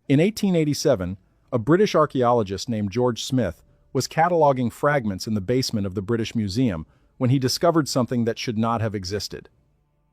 In 1887, a British archaeologist named George Smith was cataloging fragments in the basement of the British Museum when he discovered something that should not have existed.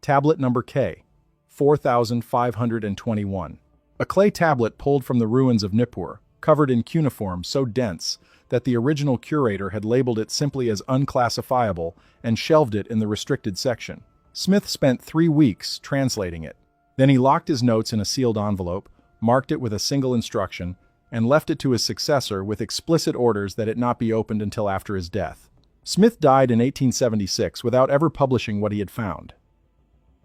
Tablet number K, 4521. A clay tablet pulled from the ruins of Nippur, covered in cuneiform so dense that the original curator had labeled it simply as unclassifiable and shelved it in the restricted section. Smith spent 3 weeks translating it. Then he locked his notes in a sealed envelope, marked it with a single instruction, and left it to his successor with explicit orders that it not be opened until after his death. Smith died in 1876 without ever publishing what he had found.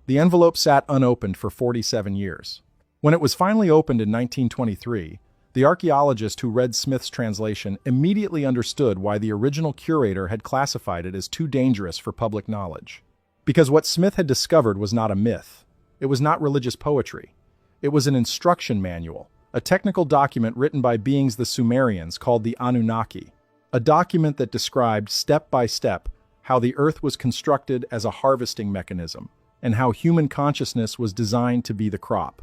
The envelope sat unopened for 47 years. When it was finally opened in 1923, the archaeologist who read Smith's translation immediately understood why the original curator had classified it as too dangerous for public knowledge. Because what Smith had discovered was not a myth. It was not religious poetry. It was an instruction manual, a technical document written by beings the Sumerians called the Anunnaki, a document that described step by step how the earth was constructed as a harvesting mechanism and how human consciousness was designed to be the crop.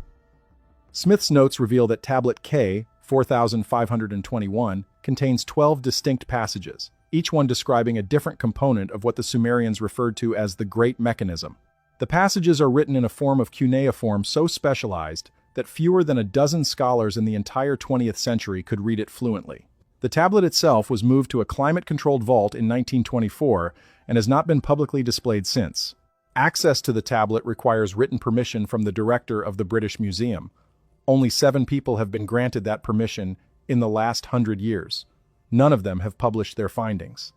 Smith's notes reveal that Tablet K, 4521, contains 12 distinct passages, each one describing a different component of what the Sumerians referred to as the Great Mechanism. The passages are written in a form of cuneiform so specialized that fewer than a dozen scholars in the entire 20th century could read it fluently. The tablet itself was moved to a climate-controlled vault in 1924 and has not been publicly displayed since. Access to the tablet requires written permission from the director of the British Museum. Only 7 people have been granted that permission in the last 100 years. None of them have published their findings.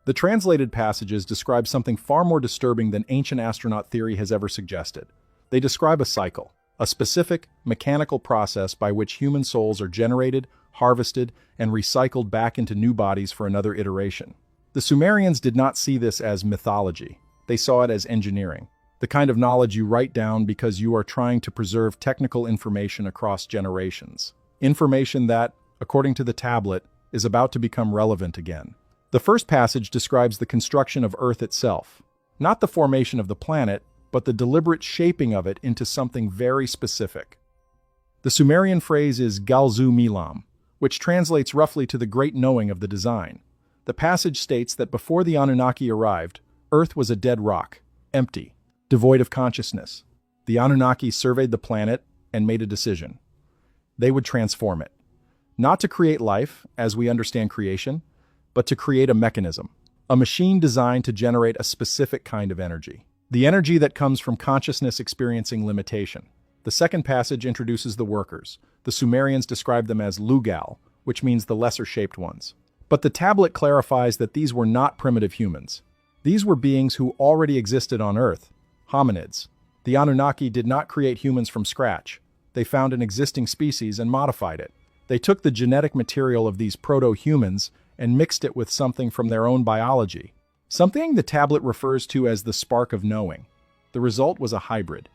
The translated passages describe something far more disturbing than ancient astronaut theory has ever suggested. They describe a cycle, a specific, mechanical process by which human souls are generated, harvested, and recycled back into new bodies for another iteration. The Sumerians did not see this as mythology. They saw it as engineering, the kind of knowledge you write down because you are trying to preserve technical information across generations. Information that, according to the tablet, is about to become relevant again. The first passage describes the construction of Earth itself, not the formation of the planet, but the deliberate shaping of it into something very specific. The Sumerian phrase is Galzu Milam, which translates roughly to the great knowing of the design. The passage states that before the Anunnaki arrived, Earth was a dead rock, empty, devoid of consciousness. The Anunnaki surveyed the planet and made a decision. They would transform it. Not to create life, as we understand creation, but to create a mechanism, a machine designed to generate a specific kind of energy. The energy that comes from consciousness experiencing limitation. The second passage introduces the workers. The Sumerians described them as Lugal, which means the lesser-shaped ones. But the tablet clarifies that these were not primitive humans. These were beings who already existed on Earth, hominids. The Anunnaki did not create humans from scratch. They found an existing species and modified it. They took the genetic material of these proto-humans and mixed it with something from their own biology, something the tablet refers to as the spark of knowing. The result was a hybrid.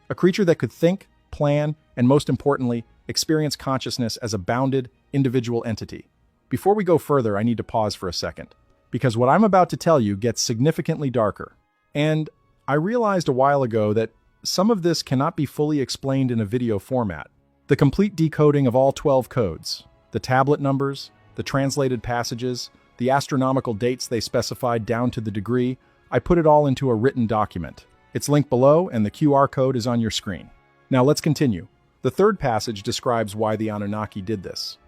A creature that could think, plan, and most importantly, experience consciousness as a bounded, individual entity. Before we go further, I need to pause for a second, because what I'm about to tell you gets significantly darker. And I realized a while ago that some of this cannot be fully explained in a video format. The complete decoding of all 12 codes, the tablet numbers, the translated passages, the astronomical dates they specified down to the degree, I put it all into a written document. It's linked below and the QR code is on your screen. Now let's continue. The third passage describes why the Anunnaki did this.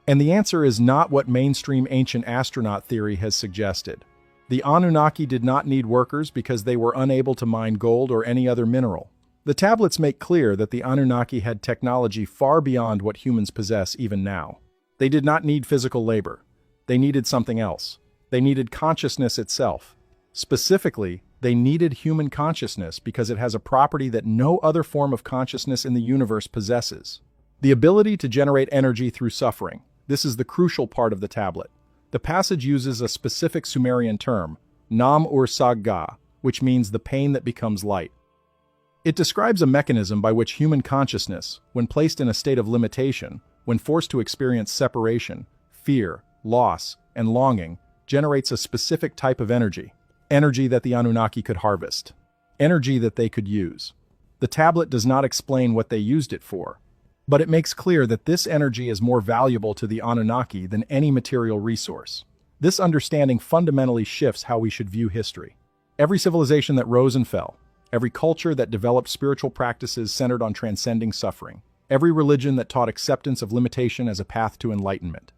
And the answer is not what mainstream ancient astronaut theory has suggested. The Anunnaki did not need workers because they were unable to mine gold or any other mineral. The tablets make clear that the Anunnaki had technology far beyond what humans possess even now. They did not need physical labor. They needed something else. They needed consciousness itself. Specifically, they needed human consciousness because it has a property that no other form of consciousness in the universe possesses. The ability to generate energy through suffering. This is the crucial part of the tablet. The passage uses a specific Sumerian term, Nam-ur-sag-ga, which means the pain that becomes light. It describes a mechanism by which human consciousness, when placed in a state of limitation, when forced to experience separation, fear, loss, and longing, generates a specific type of energy. Energy that the Anunnaki could harvest. Energy that they could use. The tablet does not explain what they used it for. But it makes clear that this energy is more valuable to the Anunnaki than any material resource. This understanding fundamentally shifts how we should view history. Every civilization that rose and fell, every culture that developed spiritual practices centered on transcending suffering, every religion that taught acceptance of limitation as a path to enlightenment.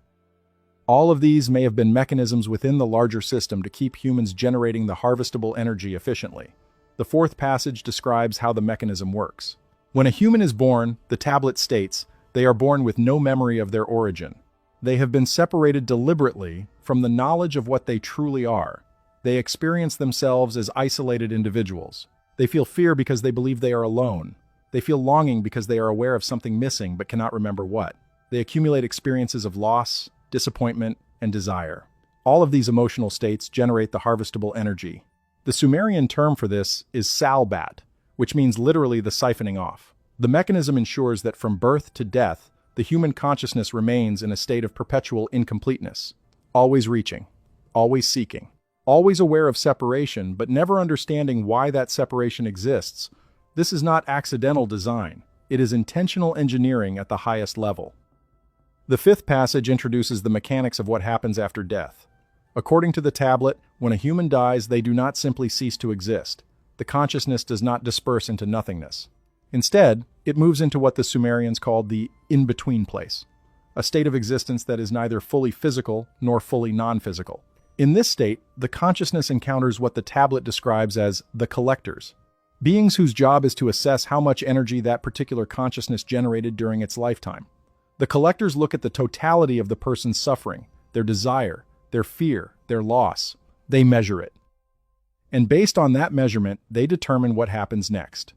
All of these may have been mechanisms within the larger system to keep humans generating the harvestable energy efficiently. The fourth passage describes how the mechanism works. When a human is born, the tablet states, they are born with no memory of their origin. They have been separated deliberately from the knowledge of what they truly are. They experience themselves as isolated individuals. They feel fear because they believe they are alone. They feel longing because they are aware of something missing but cannot remember what. They accumulate experiences of loss, disappointment, and desire. All of these emotional states generate the harvestable energy. The Sumerian term for this is salbat, which means literally the siphoning off. The mechanism ensures that from birth to death, the human consciousness remains in a state of perpetual incompleteness, always reaching, always seeking, always aware of separation, but never understanding why that separation exists. This is not accidental design. It is intentional engineering at the highest level. The fifth passage introduces the mechanics of what happens after death. According to the tablet, when a human dies, they do not simply cease to exist. The consciousness does not disperse into nothingness. Instead, it moves into what the Sumerians called the in-between place, a state of existence that is neither fully physical nor fully non-physical. In this state, the consciousness encounters what the tablet describes as the collectors, beings whose job is to assess how much energy that particular consciousness generated during its lifetime. The collectors look at the totality of the person's suffering, their desire, their fear, their loss. They measure it. And based on that measurement, they determine what happens next.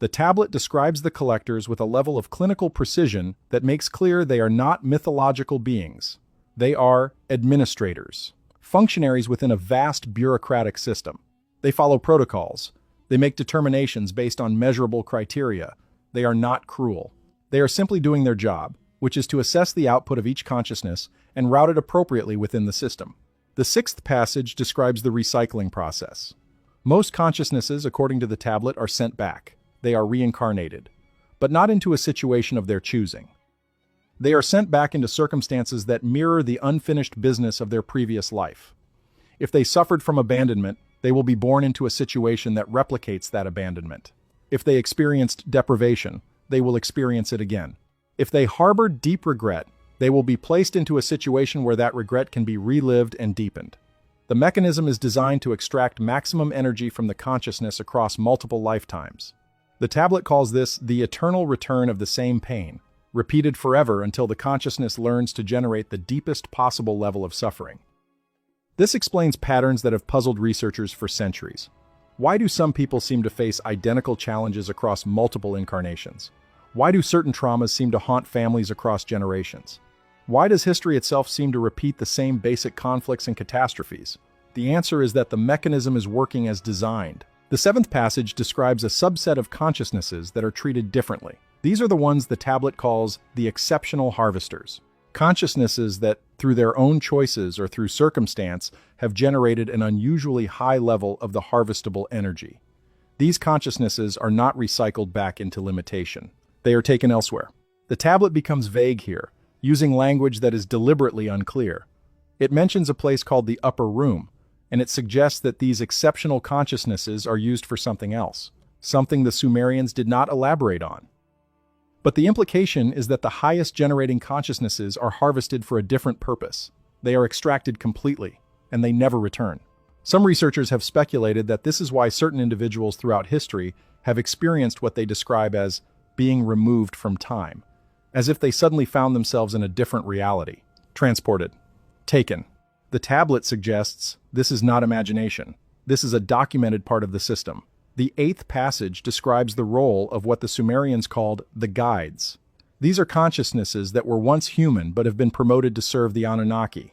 The tablet describes the collectors with a level of clinical precision that makes clear they are not mythological beings. They are administrators, functionaries within a vast bureaucratic system. They follow protocols. They make determinations based on measurable criteria. They are not cruel. They are simply doing their job, which is to assess the output of each consciousness and route it appropriately within the system. The sixth passage describes the recycling process. Most consciousnesses, according to the tablet, are sent back. They are reincarnated, but not into a situation of their choosing. They are sent back into circumstances that mirror the unfinished business of their previous life. If they suffered from abandonment, they will be born into a situation that replicates that abandonment. If they experienced deprivation, they will experience it again. If they harbored deep regret, they will be placed into a situation where that regret can be relived and deepened. The mechanism is designed to extract maximum energy from the consciousness across multiple lifetimes. The tablet calls this the eternal return of the same pain, repeated forever until the consciousness learns to generate the deepest possible level of suffering. This explains patterns that have puzzled researchers for centuries. Why do some people seem to face identical challenges across multiple incarnations? Why do certain traumas seem to haunt families across generations? Why does history itself seem to repeat the same basic conflicts and catastrophes? The answer is that the mechanism is working as designed. The seventh passage describes a subset of consciousnesses that are treated differently. These are the ones the tablet calls the exceptional harvesters. Consciousnesses that, through their own choices or through circumstance, have generated an unusually high level of the harvestable energy. These consciousnesses are not recycled back into limitation. They are taken elsewhere. The tablet becomes vague here, using language that is deliberately unclear. It mentions a place called the upper room, and it suggests that these exceptional consciousnesses are used for something else, something the Sumerians did not elaborate on. But the implication is that the highest generating consciousnesses are harvested for a different purpose. They are extracted completely, and they never return. Some researchers have speculated that this is why certain individuals throughout history have experienced what they describe as being removed from time, as if they suddenly found themselves in a different reality. Transported. Taken. The tablet suggests this is not imagination. This is a documented part of the system. The eighth passage describes the role of what the Sumerians called the guides. These are consciousnesses that were once human but have been promoted to serve the Anunnaki.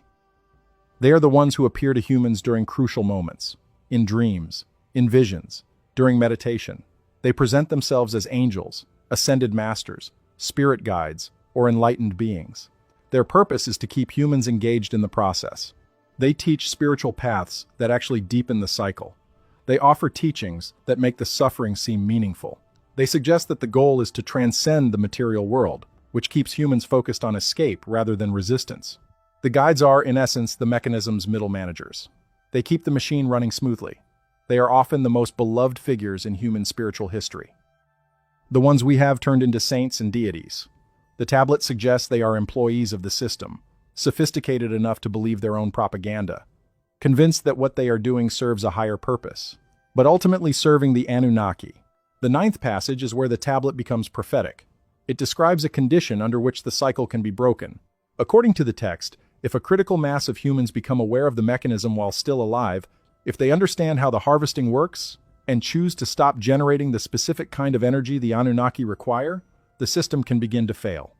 They are the ones who appear to humans during crucial moments, in dreams, in visions, during meditation. They present themselves as angels, ascended masters, spirit guides, or enlightened beings. Their purpose is to keep humans engaged in the process. They teach spiritual paths that actually deepen the cycle. They offer teachings that make the suffering seem meaningful. They suggest that the goal is to transcend the material world, which keeps humans focused on escape rather than resistance. The guides are, in essence, the mechanism's middle managers. They keep the machine running smoothly. They are often the most beloved figures in human spiritual history. The ones we have turned into saints and deities. The tablet suggests they are employees of the system, sophisticated enough to believe their own propaganda, convinced that what they are doing serves a higher purpose, but ultimately serving the Anunnaki. The 9th passage is where the tablet becomes prophetic. It describes a condition under which the cycle can be broken. According to the text, if a critical mass of humans become aware of the mechanism while still alive, if they understand how the harvesting works, and choose to stop generating the specific kind of energy the Anunnaki require, the system can begin to fail.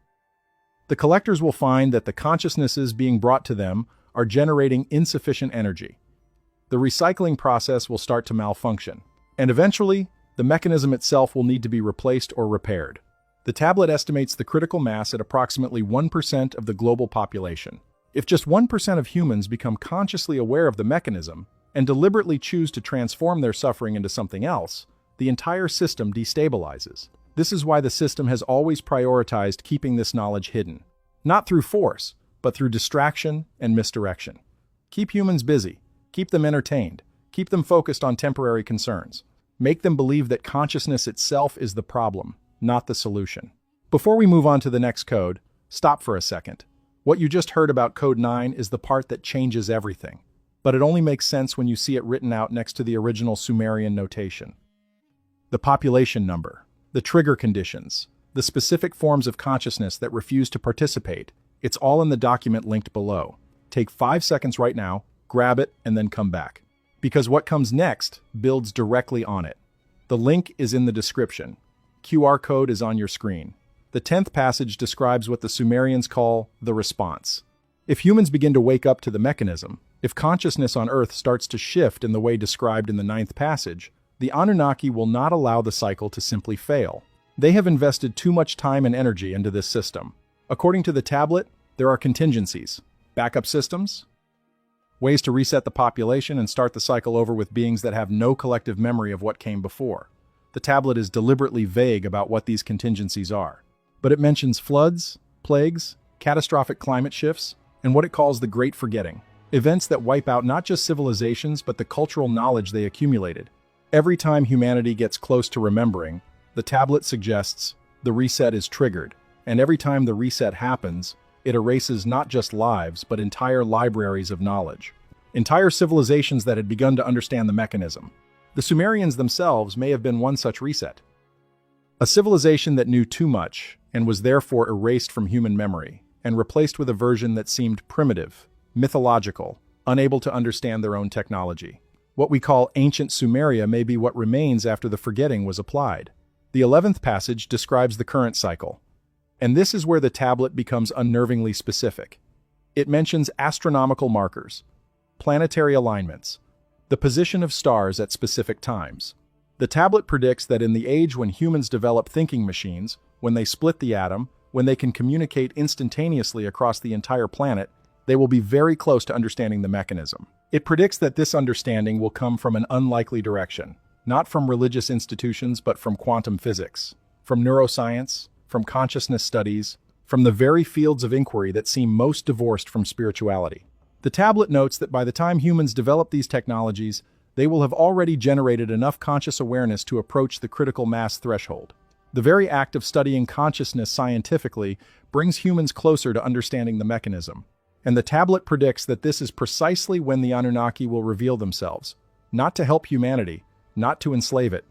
The collectors will find that the consciousnesses being brought to them are generating insufficient energy. The recycling process will start to malfunction, and eventually, the mechanism itself will need to be replaced or repaired. The tablet estimates the critical mass at approximately 1% of the global population. If just 1% of humans become consciously aware of the mechanism and deliberately choose to transform their suffering into something else, the entire system destabilizes. This is why the system has always prioritized keeping this knowledge hidden. Not through force, but through distraction and misdirection. Keep humans busy, keep them entertained, keep them focused on temporary concerns. Make them believe that consciousness itself is the problem, not the solution. Before we move on to the next code, stop for a second. What you just heard about Code 9 is the part that changes everything. But it only makes sense when you see it written out next to the original Sumerian notation. The population number, the trigger conditions, the specific forms of consciousness that refuse to participate, it's all in the document linked below. Take 5 seconds right now, grab it, and then come back. Because what comes next builds directly on it. The link is in the description. QR code is on your screen. The 10th passage describes what the Sumerians call the response. If humans begin to wake up to the mechanism, if consciousness on Earth starts to shift in the way described in the 9th passage, the Anunnaki will not allow the cycle to simply fail. They have invested too much time and energy into this system. According to the tablet, there are contingencies, backup systems, ways to reset the population and start the cycle over with beings that have no collective memory of what came before. The tablet is deliberately vague about what these contingencies are, but it mentions floods, plagues, catastrophic climate shifts, and what it calls the Great Forgetting, events that wipe out not just civilizations but the cultural knowledge they accumulated. Every time humanity gets close to remembering, the tablet suggests the reset is triggered, and every time the reset happens, it erases not just lives but entire libraries of knowledge. Entire civilizations that had begun to understand the mechanism. The Sumerians themselves may have been one such reset. A civilization that knew too much and was therefore erased from human memory and replaced with a version that seemed primitive, mythological, unable to understand their own technology. What we call ancient Sumeria may be what remains after the forgetting was applied. The 11th passage describes the current cycle, and this is where the tablet becomes unnervingly specific. It mentions astronomical markers, planetary alignments, the position of stars at specific times. The tablet predicts that in the age when humans develop thinking machines, when they split the atom, when they can communicate instantaneously across the entire planet, they will be very close to understanding the mechanism. It predicts that this understanding will come from an unlikely direction, not from religious institutions but from quantum physics, from neuroscience, from consciousness studies, from the very fields of inquiry that seem most divorced from spirituality. The tablet notes that by the time humans develop these technologies, they will have already generated enough conscious awareness to approach the critical mass threshold. The very act of studying consciousness scientifically brings humans closer to understanding the mechanism. And the tablet predicts that this is precisely when the Anunnaki will reveal themselves, not to help humanity, not to enslave it,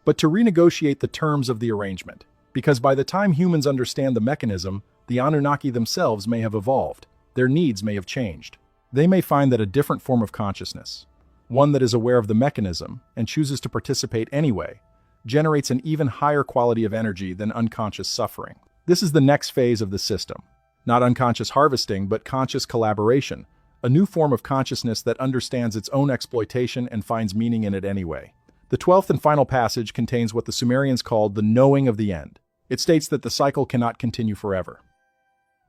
but to renegotiate the terms of the arrangement. Because by the time humans understand the mechanism, the Anunnaki themselves may have evolved. Their needs may have changed. They may find that a different form of consciousness, one that is aware of the mechanism and chooses to participate anyway, generates an even higher quality of energy than unconscious suffering. This is the next phase of the system. Not unconscious harvesting, but conscious collaboration, a new form of consciousness that understands its own exploitation and finds meaning in it anyway. The 12th and final passage contains what the Sumerians called the knowing of the end. It states that the cycle cannot continue forever.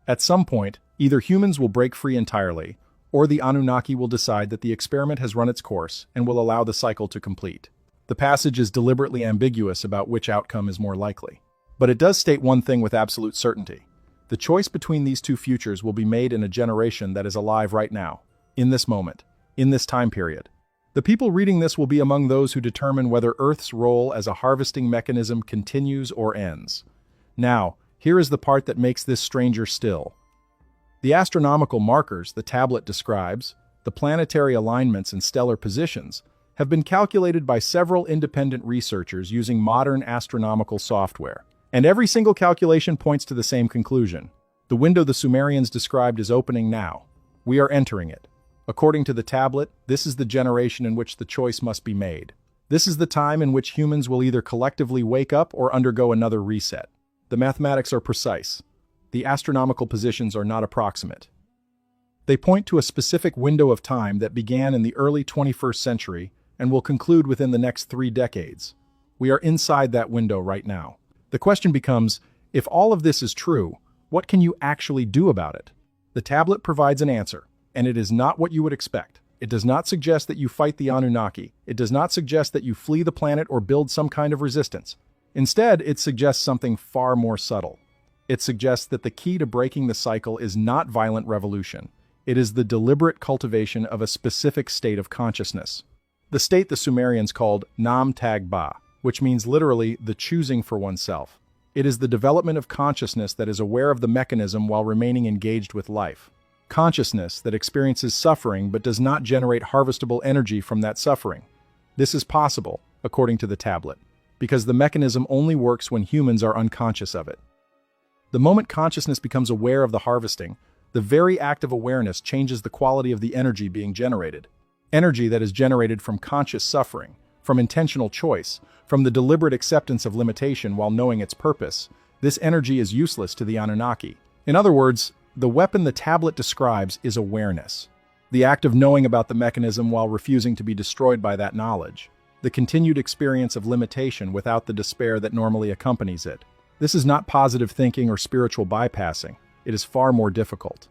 At some point, either humans will break free entirely, or the Anunnaki will decide that the experiment has run its course and will allow the cycle to complete. The passage is deliberately ambiguous about which outcome is more likely. But it does state one thing with absolute certainty. The choice between these two futures will be made in a generation that is alive right now, in this moment, in this time period. The people reading this will be among those who determine whether Earth's role as a harvesting mechanism continues or ends. Now, here is the part that makes this stranger still. The astronomical markers the tablet describes, the planetary alignments and stellar positions, have been calculated by several independent researchers using modern astronomical software. And every single calculation points to the same conclusion. The window the Sumerians described is opening now. We are entering it. According to the tablet, this is the generation in which the choice must be made. This is the time in which humans will either collectively wake up or undergo another reset. The mathematics are precise. The astronomical positions are not approximate. They point to a specific window of time that began in the early 21st century and will conclude within the next 3 decades. We are inside that window right now. The question becomes, if all of this is true, what can you actually do about it? The tablet provides an answer, and it is not what you would expect. It does not suggest that you fight the Anunnaki. It does not suggest that you flee the planet or build some kind of resistance. Instead, it suggests something far more subtle. It suggests that the key to breaking the cycle is not violent revolution. It is the deliberate cultivation of a specific state of consciousness. The state the Sumerians called Nam Tag Ba, which means literally the choosing for oneself. It is the development of consciousness that is aware of the mechanism while remaining engaged with life. Consciousness that experiences suffering but does not generate harvestable energy from that suffering. This is possible, according to the tablet, because the mechanism only works when humans are unconscious of it. The moment consciousness becomes aware of the harvesting, the very act of awareness changes the quality of the energy being generated. Energy that is generated from conscious suffering, from intentional choice, from the deliberate acceptance of limitation while knowing its purpose. This energy is useless to the Anunnaki. In other words, the weapon the tablet describes is awareness. The act of knowing about the mechanism while refusing to be destroyed by that knowledge. The continued experience of limitation without the despair that normally accompanies it. This is not positive thinking or spiritual bypassing. It is far more difficult.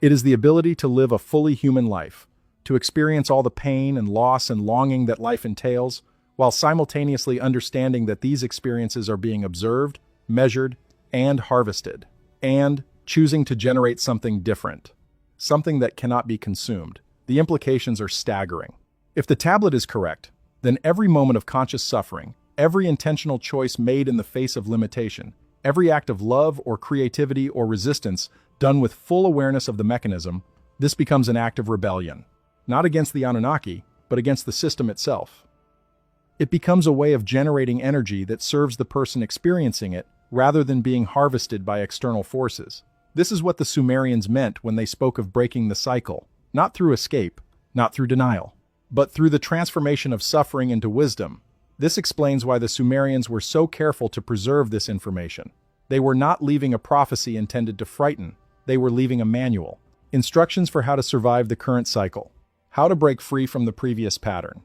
It is the ability to live a fully human life, to experience all the pain and loss and longing that life entails, while simultaneously understanding that these experiences are being observed, measured, and harvested, and choosing to generate something different, something that cannot be consumed. The implications are staggering. If the tablet is correct, then every moment of conscious suffering, every intentional choice made in the face of limitation, every act of love or creativity or resistance done with full awareness of the mechanism, this becomes an act of rebellion. Not against the Anunnaki, but against the system itself. It becomes a way of generating energy that serves the person experiencing it rather than being harvested by external forces. This is what the Sumerians meant when they spoke of breaking the cycle, not through escape, not through denial, but through the transformation of suffering into wisdom. This explains why the Sumerians were so careful to preserve this information. They were not leaving a prophecy intended to frighten, they were leaving a manual. Instructions for how to survive the current cycle, how to break free from the previous pattern.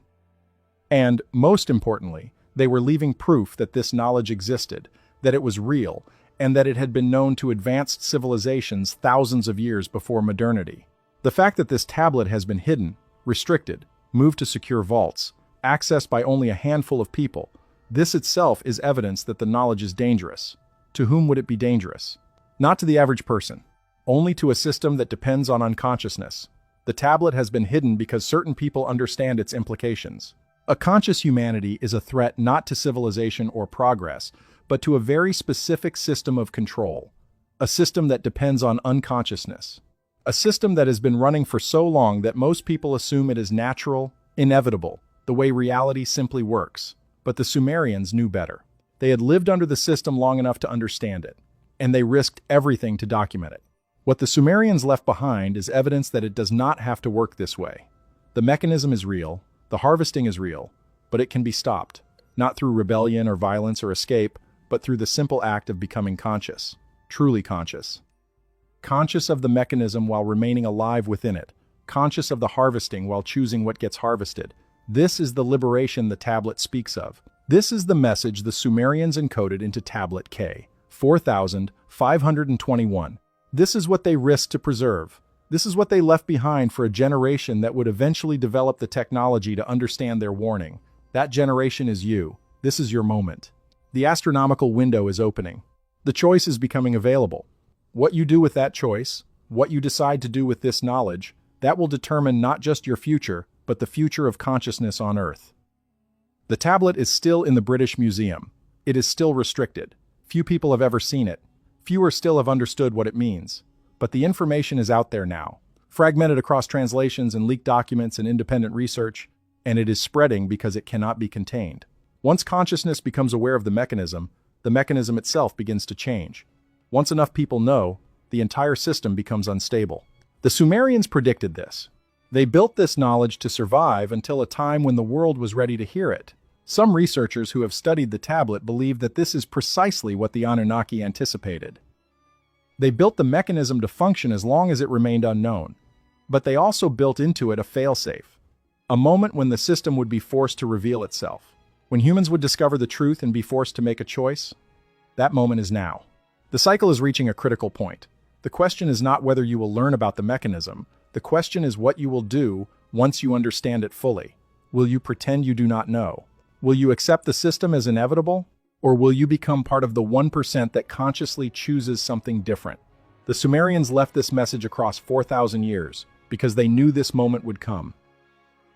And, most importantly, they were leaving proof that this knowledge existed, that it was real, and that it had been known to advanced civilizations thousands of years before modernity. The fact that this tablet has been hidden, restricted, moved to secure vaults, accessed by only a handful of people, this itself is evidence that the knowledge is dangerous. To whom would it be dangerous? Not to the average person, only to a system that depends on unconsciousness. The tablet has been hidden because certain people understand its implications. A conscious humanity is a threat not to civilization or progress, but to a very specific system of control. A system that depends on unconsciousness. A system that has been running for so long that most people assume it is natural, inevitable, the way reality simply works. But the Sumerians knew better. They had lived under the system long enough to understand it, and they risked everything to document it. What the Sumerians left behind is evidence that it does not have to work this way. The mechanism is real, the harvesting is real, but it can be stopped, not through rebellion or violence or escape, but through the simple act of becoming conscious, truly conscious. Conscious of the mechanism while remaining alive within it, conscious of the harvesting while choosing what gets harvested. This is the liberation the tablet speaks of. This is the message the Sumerians encoded into Tablet K, 4521. This is what they risked to preserve. This is what they left behind for a generation that would eventually develop the technology to understand their warning. That generation is you. This is your moment. The astronomical window is opening. The choice is becoming available. What you do with that choice, what you decide to do with this knowledge, that will determine not just your future, but the future of consciousness on Earth. The tablet is still in the British Museum. It is still restricted. Few people have ever seen it. Fewer still have understood what it means. But the information is out there now, fragmented across translations and leaked documents and independent research, and it is spreading because it cannot be contained. Once consciousness becomes aware of the mechanism itself begins to change. Once enough people know, the entire system becomes unstable. The Sumerians predicted this. They built this knowledge to survive until a time when the world was ready to hear it. Some researchers who have studied the tablet believe that this is precisely what the Anunnaki anticipated. They built the mechanism to function as long as it remained unknown. But they also built into it a failsafe, a moment when the system would be forced to reveal itself. When humans would discover the truth and be forced to make a choice, that moment is now. The cycle is reaching a critical point. The question is not whether you will learn about the mechanism. The question is what you will do once you understand it fully. Will you pretend you do not know? Will you accept the system as inevitable? Or will you become part of the 1% that consciously chooses something different? The Sumerians left this message across 4,000 years because they knew this moment would come.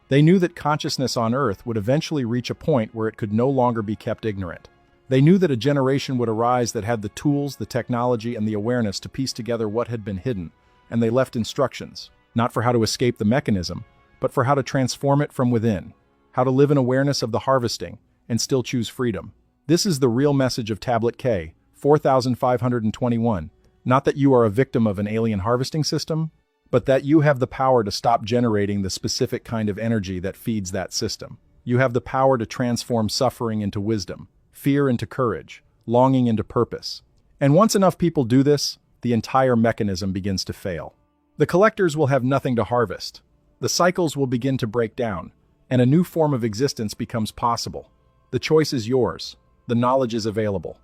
They knew that consciousness on Earth would eventually reach a point where it could no longer be kept ignorant. They knew that a generation would arise that had the tools, the technology, and the awareness to piece together what had been hidden, and they left instructions, not for how to escape the mechanism, but for how to transform it from within, how to live in awareness of the harvesting, and still choose freedom. This is the real message of Tablet K, 4521, not that you are a victim of an alien harvesting system, but that you have the power to stop generating the specific kind of energy that feeds that system. You have the power to transform suffering into wisdom, fear into courage, longing into purpose. And once enough people do this, the entire mechanism begins to fail. The collectors will have nothing to harvest. The cycles will begin to break down, and a new form of existence becomes possible. The choice is yours. The knowledge is available.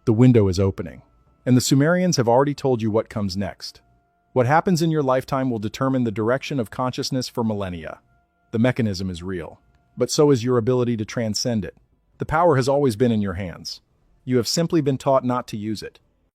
The window is opening, and the Sumerians have already told you what comes next. What happens in your lifetime will determine the direction of consciousness for millennia. The mechanism is real, but so is your ability to transcend it. The power has always been in your hands. You have simply been taught not to use it.